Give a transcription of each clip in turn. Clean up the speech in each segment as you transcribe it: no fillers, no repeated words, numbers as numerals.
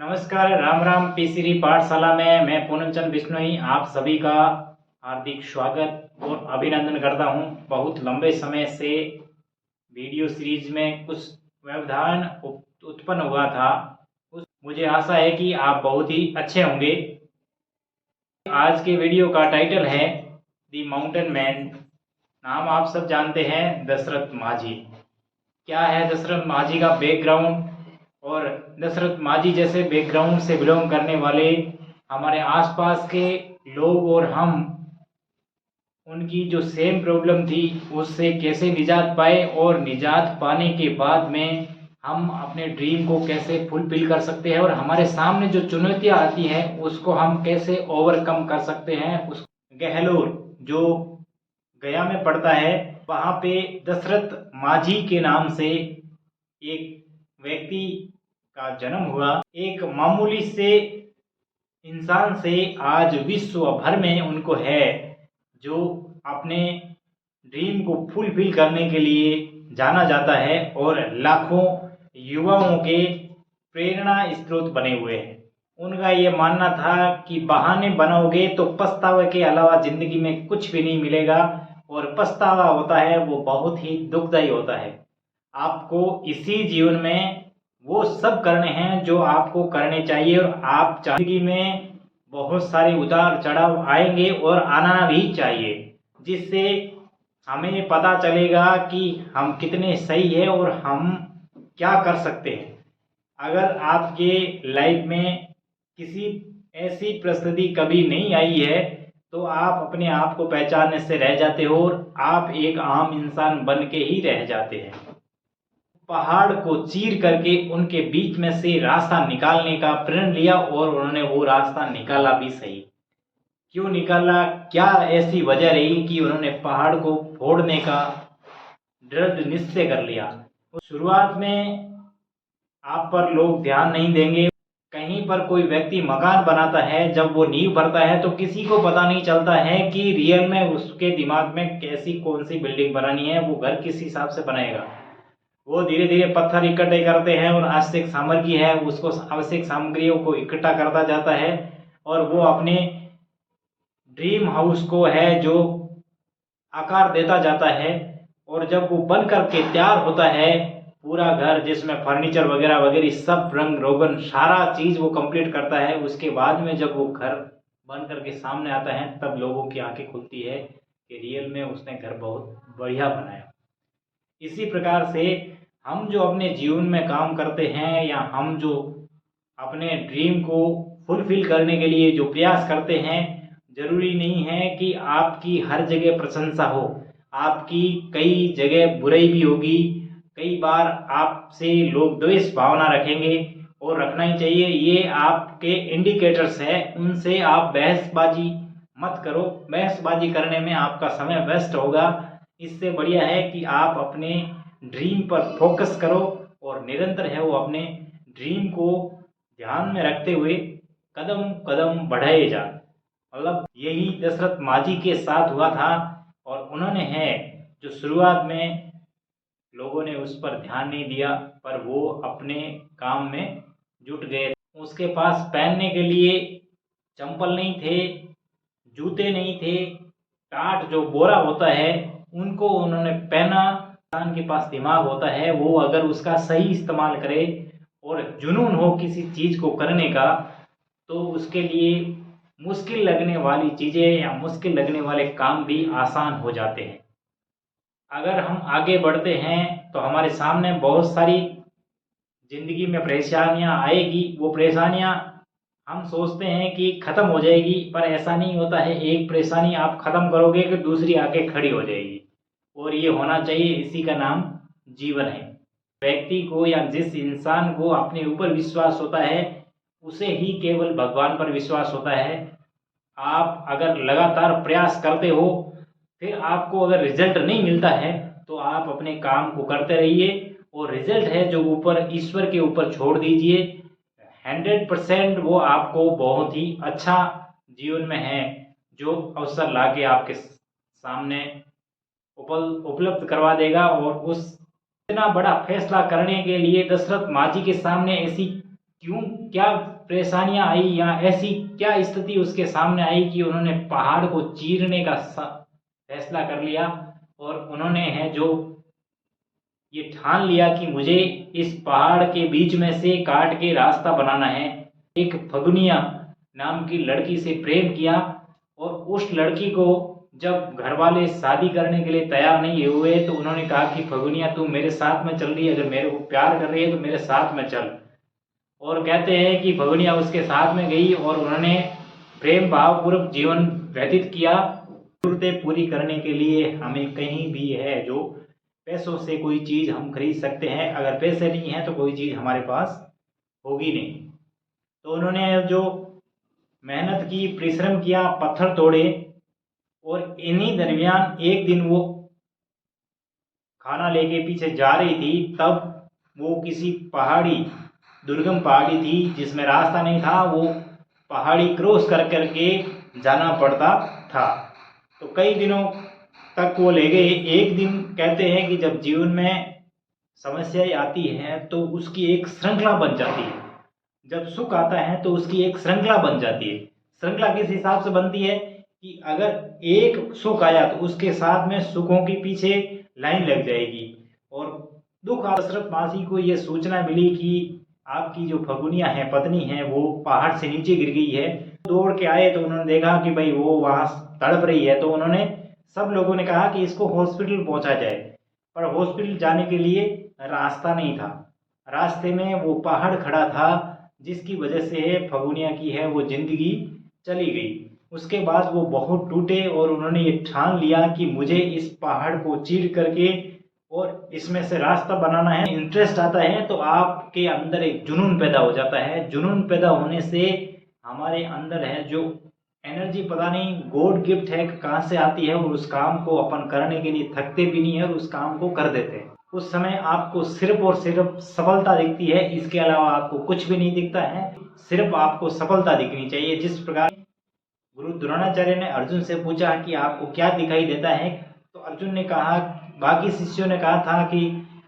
नमस्कार, राम राम। पीसीरी पाठशाला में मैं पूनम चंद बिश्नोई आप सभी का हार्दिक स्वागत और अभिनंदन करता हूं। बहुत लंबे समय से वीडियो सीरीज में कुछ व्यवधान उत्पन्न हुआ था। मुझे आशा है कि आप बहुत ही अच्छे होंगे। आज के वीडियो का टाइटल है दी माउंटेन मैन। नाम आप सब जानते हैं, दशरथ माझी। क्या है दशरथ माझी का बैकग्राउंड, और दशरथ माझी जैसे बैकग्राउंड से बिलोंग करने वाले हमारे आसपास के लोग और हम, उनकी जो सेम प्रॉब्लम थी उससे कैसे निजात पाए, और निजात पाने के बाद में हम अपने ड्रीम को कैसे फुलफिल कर सकते हैं, और हमारे सामने जो चुनौतियां आती हैं उसको हम कैसे ओवरकम कर सकते हैं। उस गहलोर जो गया में पड़ता है, वहाँ पे दशरथ माझी के नाम से एक व्यक्ति का जन्म हुआ। एक मामूली से इंसान से आज विश्व भर में उनको है, जो अपने ड्रीम को फुलफिल करने के लिए जाना जाता है और लाखों युवाओं के प्रेरणा स्रोत बने हुए हैं। उनका ये मानना था कि बहाने बनाओगे तो पछतावे के अलावा जिंदगी में कुछ भी नहीं मिलेगा, और पछतावा होता है वो बहुत ही दुखदायी होता है। आपको इसी जीवन में वो सब करने हैं जो आपको करने चाहिए, और आप जिंदगी में बहुत सारे उतार चढ़ाव आएंगे और आना भी चाहिए, जिससे हमें पता चलेगा कि हम कितने सही है और हम क्या कर सकते हैं। अगर आपके लाइफ में किसी ऐसी परिस्थिति कभी नहीं आई है तो आप अपने आप को पहचानने से रह जाते हो और आप एक आम इंसान बन के ही रह जाते हैं। पहाड़ को चीर करके उनके बीच में से रास्ता निकालने का प्रण लिया, और उन्होंने वो रास्ता निकाला भी सही। क्यों निकाला, क्या ऐसी वजह रही कि उन्होंने पहाड़ को फोड़ने का दृढ़ निश्चय कर लिया। शुरुआत में आप पर लोग ध्यान नहीं देंगे। कहीं पर कोई व्यक्ति मकान बनाता है, जब वो नींव भरता है तो किसी को पता नहीं चलता है कि रियल में उसके दिमाग में कैसी कौन सी बिल्डिंग बनानी है, वो घर किस हिसाब से बनाएगा। वो धीरे धीरे पत्थर इकट्ठे करते हैं और आवश्यक सामग्री है उसको, आवश्यक सामग्रियों को इकट्ठा करता जाता है, और वो अपने ड्रीम हाउस को है जो आकार देता जाता है। और जब वो बन करके तैयार होता है, पूरा घर जिसमें फर्नीचर वगैरह वगैरह सब रंग रोगन सारा चीज वो कंप्लीट करता है, उसके बाद में जब वो घर बन करके सामने आता है तब लोगों की आंखें खुलती है कि रियल में उसने घर बहुत बढ़िया बनाया। इसी प्रकार से हम जो अपने जीवन में काम करते हैं, या हम जो अपने ड्रीम को फुलफिल करने के लिए जो प्रयास करते हैं, जरूरी नहीं है कि आपकी हर जगह प्रशंसा हो। आपकी कई जगह बुराई भी होगी, कई बार आपसे लोग द्वेष भावना रखेंगे, और रखना ही चाहिए। ये आपके इंडिकेटर्स है, उनसे आप बहसबाजी मत करो। बहसबाजी करने में आपका समय वेस्ट होगा। इससे बढ़िया है कि आप अपने ड्रीम पर फोकस करो, और निरंतर है वो अपने ड्रीम को ध्यान में रखते हुए कदम कदम बढ़ाए जा। मतलब यही दशरथ माझी के साथ हुआ था, और उन्होंने है जो शुरुआत में लोगों ने उस पर ध्यान नहीं दिया, पर वो अपने काम में जुट गए। उसके पास पहनने के लिए चंपल नहीं थे, जूते नहीं थे, टाट जो बोरा होता है उनको उन्होंने पहना। इंसान के पास दिमाग होता है, वो अगर उसका सही इस्तेमाल करे और जुनून हो किसी चीज को करने का, तो उसके लिए मुश्किल लगने वाली चीजें या मुश्किल लगने वाले काम भी आसान हो जाते हैं। अगर हम आगे बढ़ते हैं तो हमारे सामने बहुत सारी जिंदगी में परेशानियां आएगी। वो परेशानियां हम सोचते हैं कि खत्म हो जाएगी, पर ऐसा नहीं होता है। एक परेशानी आप खत्म करोगे कि दूसरी आके खड़ी हो जाएगी, और ये होना चाहिए। इसी का नाम जीवन है। व्यक्ति को या जिस इंसान को अपने ऊपर विश्वास होता है, उसे ही केवल भगवान पर विश्वास होता है। आप अगर लगातार प्रयास करते हो, फिर आपको अगर रिजल्ट नहीं मिलता है तो आप अपने काम को करते रहिए, और रिजल्ट है जो ऊपर ईश्वर के ऊपर छोड़ दीजिए। 100% वो आपको बहुत ही अच्छा जीवन में है जो अवसर लाके आपके सामने उपलब्ध करवा देगा। और उस इतना बड़ा फैसला करने के लिए दशरथ माझी के सामने ऐसी क्यों क्या परेशानियां आई या ऐसी क्या स्थिति उसके सामने आई कि उन्होंने पहाड़ को चीरने का फैसला कर लिया और उन्होंने है जो ये ठान लिया कि मुझे इस पहाड़ के बीच में से काट के रास्ता बनाना है। एक फगुनिया नाम की लड़की से प्रेम किया और उस लड़की को जब घर वाले शादी करने के लिए तैयार नहीं हुए तो उन्होंने कहा कि फगुनिया तू मेरे साथ में चल रही है, अगर मेरे को प्यार कर रही है तो मेरे साथ में चल। और कहते हैं कि फगुनिया उसके साथ में गई और उन्होंने प्रेम भावपूर्वक जीवन व्यतीत किया। जरूरतें पूरी करने के लिए हमें कहीं भी है जो पैसों से कोई चीज़ हम खरीद सकते हैं, अगर पैसे नहीं हैं तो कोई चीज़ हमारे पास होगी नहीं। तो उन्होंने जो मेहनत की, परिश्रम किया, पत्थर तोड़े और इन्हीं दरमियान एक दिन वो खाना लेके पीछे जा रही थी, तब वो किसी पहाड़ी, दुर्गम पहाड़ी थी जिसमें रास्ता नहीं था, वो पहाड़ी क्रॉस कर करके जाना पड़ता था। तो कई दिनों तक वो ले गए। एक दिन कहते हैं कि जब जीवन में समस्याएं आती हैं तो उसकी एक श्रृंखला बन जाती है। जब सुख आता है तो उसकी एक श्रृंखला बन जाती है। श्रृंखला किस हिसाब से बनती है कि अगर एक सुख आया तो उसके साथ में सुखों के पीछे लाइन लग जाएगी। और दुख दशरथ मासी को ये सूचना मिली कि आपकी जो फगुनिया है, पत्नी है, वो पहाड़ से नीचे गिर गई है। दौड़ के आए तो उन्होंने देखा कि भाई वो वहां तड़प रही है। तो उन्होंने, सब लोगों ने कहा कि इसको हॉस्पिटल पहुंचा जाए, पर हॉस्पिटल जाने के लिए रास्ता नहीं था। रास्ते में वो पहाड़ खड़ा था जिसकी वजह से फगुनिया की है वो जिंदगी चली गई। उसके बाद वो बहुत टूटे और उन्होंने ये ठान लिया कि मुझे इस पहाड़ को चीर करके और इसमें से रास्ता बनाना है। इंटरेस्ट आता है तो आपके अंदर एक जुनून पैदा हो जाता है। जुनून पैदा होने से हमारे अंदर है जो एनर्जी, पता नहीं गॉड गिफ्ट है कहाँ से आती है, और उस काम को अपन करने के लिए थकते भी नहीं है और उस काम को कर देते हैं। उस समय आपको सिर्फ और सिर्फ सफलता दिखती है, इसके अलावा आपको कुछ भी नहीं दिखता है, सिर्फ आपको सफलता दिखनी चाहिए। जिस प्रकार गुरु द्रोणाचार्य ने अर्जुन से पूछा कि आपको क्या दिखाई देता है, तो अर्जुन ने कहा, बाकी शिष्यों ने कहा था कि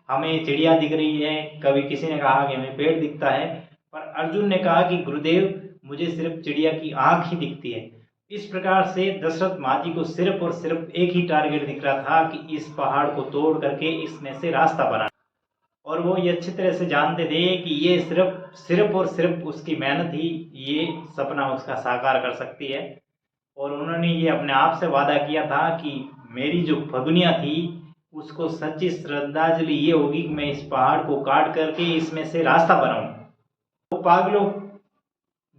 हमें चिड़िया दिख रही है, कभी किसी ने कहा कि हमें पेड़ दिखता है, पर अर्जुन ने कहा कि गुरुदेव मुझे सिर्फ चिड़िया की आंख ही दिखती है। इस प्रकार से दशरथ माजी को सिर्फ और सिर्फ एक ही टारगेट दिख रहा था कि इस पहाड़ को तोड़ करके इसमें से रास्ता बनाना। और वो ये अच्छी तरह से जानते थे कि ये सिर्फ और सिर्फ उसकी मेहनत ही ये सपना उसका साकार कर सकती है। और उन्होंने ये अपने आप से वादा किया था कि मेरी जो फगुनिया थी उसको सच्ची श्रद्धांजलि ये होगी कि मैं इस पहाड़ को काट करके इसमें से रास्ता बनाऊं। वो पागलों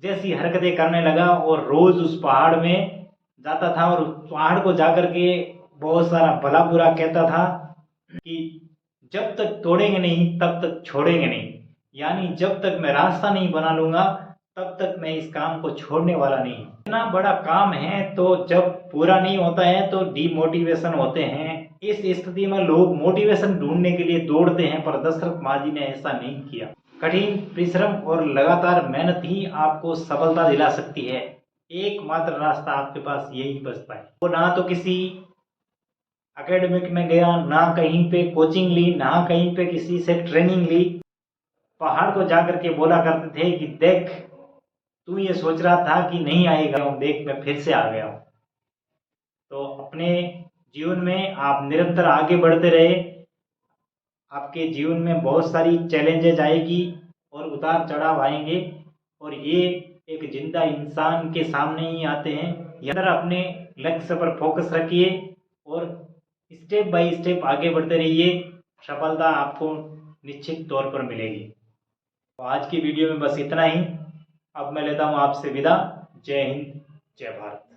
जैसी हरकतें करने लगा और रोज उस पहाड़ में जाता था और उस पहाड़ को जाकर के बहुत सारा भला बुरा कहता था कि जब तक तोड़ेंगे नहीं तब तक छोड़ेंगे नहीं, यानी जब तक मैं रास्ता नहीं बना लूंगा तब तक मैं इस काम को छोड़ने वाला नहीं। इतना बड़ा काम है तो जब पूरा नहीं होता है तो डिमोटिवेशन होते हैं। इस स्थिति में लोग मोटिवेशन ढूंढने के लिए दौड़ते हैं, पर दशरथ माजी ने ऐसा नहीं किया। कठिन परिश्रम और लगातार मेहनत ही आपको सफलता दिला सकती है। एकमात्र रास्ता आपके पास यही बचता है। वो ना तो किसी एकेडमिक में गया, ना कहीं पे कोचिंग ली, ना कहीं पे किसी से ट्रेनिंग ली। पहाड़ को जाकर के बोला करते थे कि देख, तू ये सोच रहा था कि नहीं आएगा, देख मैं फिर से आ गया हूँ। तो अपने जीवन में आप निरंतर आगे बढ़ते रहे। आपके जीवन में बहुत सारी चैलेंजेस आएगी और उतार चढ़ाव आएंगे, और ये एक जिंदा इंसान के सामने ही आते हैं। यहाँ अपने लक्ष्य पर फोकस रखिए और स्टेप बाय स्टेप आगे बढ़ते रहिए, सफलता आपको निश्चित तौर पर मिलेगी। तो आज की वीडियो में बस इतना ही। अब मैं लेता हूँ आपसे विदा। जय हिंद, जय भारत।